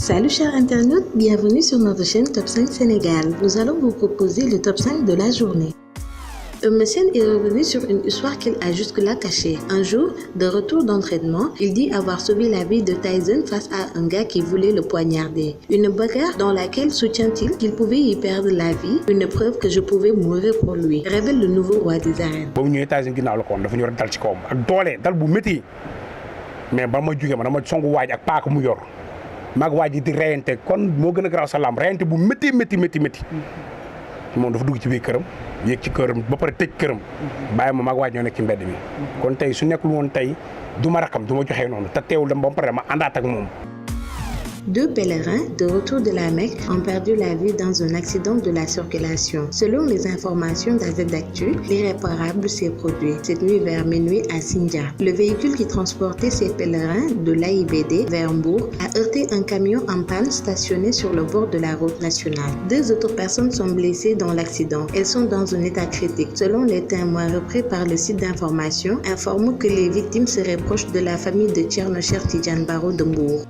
Salut chers internautes, bienvenue sur notre chaîne Top 5 Sénégal. Nous allons vous proposer le top 5 de la journée. Eumeu Sène est revenu sur une histoire qu'il a jusque-là cachée. Un jour, de retour d'entraînement, il dit avoir sauvé la vie de Tyson face à un gars qui voulait le poignarder. Une bagarre dans laquelle soutient-il qu'il pouvait y perdre la vie, une preuve que je pouvais mourir pour lui, révèle le nouveau roi des arènes. Ba mu ñëwee Tyson ginnaaw la ko woon dafa ñëw dal ci kawam ak doole dal bu métti mais ba ma jugee ma dama songu waaj ak paaka mu yor maag waaj di reyante kon moo gën a garaaw sa lamb reyante bu métti moom dafa dugg ci biir këram yéeg ci këram ba pare tëj këram bàyyi ma maag waaj ñoo nekk ci mbedd mi kon tey su nekkul woon tey du ma rakam du ma joxee noonu te teewul dem ba pare ma àndaat ak moom. Deux pèlerins de retour de la Mecque ont perdu la vie dans un accident de la circulation. Selon les informations d'AZ Actu, l'irréparable s'est produit cette nuit vers minuit à Sindia. Le véhicule qui transportait ces pèlerins de l'AIBD vers Mbour a heurté un camion en panne stationné sur le bord de la route nationale. Deux autres personnes sont blessées dans l'accident. Elles sont dans un état critique. Selon les témoins repris par le site d'information, informent que les victimes seraient proches de la famille de Thierno Cheikh Tidiane Baro de Mbour.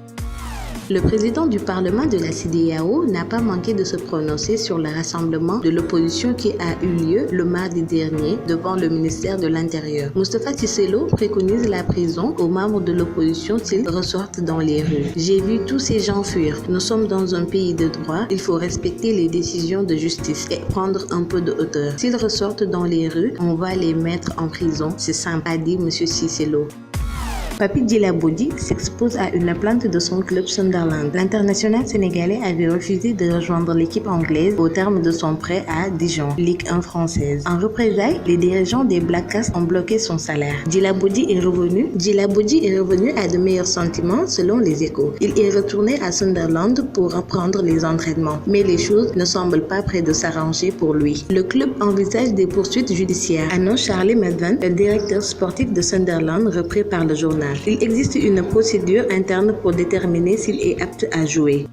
Le président du Parlement de la CEDEAO n'a pas manqué de se prononcer sur le rassemblement de l'opposition qui a eu lieu le mardi dernier devant le ministère de l'Intérieur. Moustapha Cissé Lo préconise la prison aux membres de l'opposition s'ils ressortent dans les rues. J'ai vu tous ces gens fuir. Nous sommes dans un pays de droit. Il faut respecter les décisions de justice et prendre un peu de hauteur. S'ils ressortent dans les rues, on va les mettre en prison. C'est simple, a dit M. Cissé Lo. Papy Djilabodji s'expose à une plainte de son club Sunderland. L'international sénégalais avait refusé de rejoindre l'équipe anglaise au terme de son prêt à Dijon, Ligue 1 française. En représailles, les dirigeants des Black Cats ont bloqué son salaire. Djilabodji est revenu à de meilleurs sentiments selon les Échos. Il est retourné à Sunderland pour reprendre les entraînements, mais les choses ne semblent pas près de s'arranger pour lui. Le club envisage des poursuites judiciaires, annonce Charlie Medvan, le directeur sportif de Sunderland, repris par le journal. Il existe une procédure interne pour déterminer s'il est apte à jouer.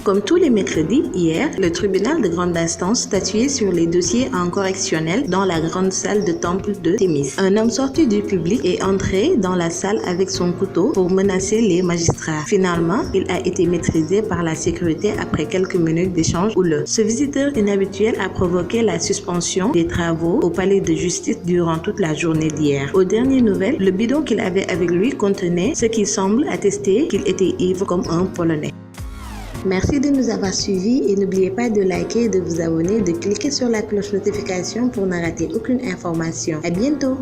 Comme tous les mercredis, hier, le tribunal de grande instance statuait sur les dossiers en correctionnel dans la grande salle de temple de Thémis. Un homme sorti du public est entré dans la salle avec son couteau pour menacer les magistrats. Finalement, il a été maîtrisé par la sécurité après quelques minutes d'échange houleux. Ce visiteur inhabituel a provoqué la suspension des travaux au palais de justice durant toute la journée d'hier. Aux dernières nouvelles, le bidon qu'il avait avec lui contenait ce qui semble attester qu'il était ivre comme un Polonais. Merci de nous avoir suivis et n'oubliez pas de liker et de vous abonner, de cliquer sur la cloche notification pour ne rater aucune information. À bientôt!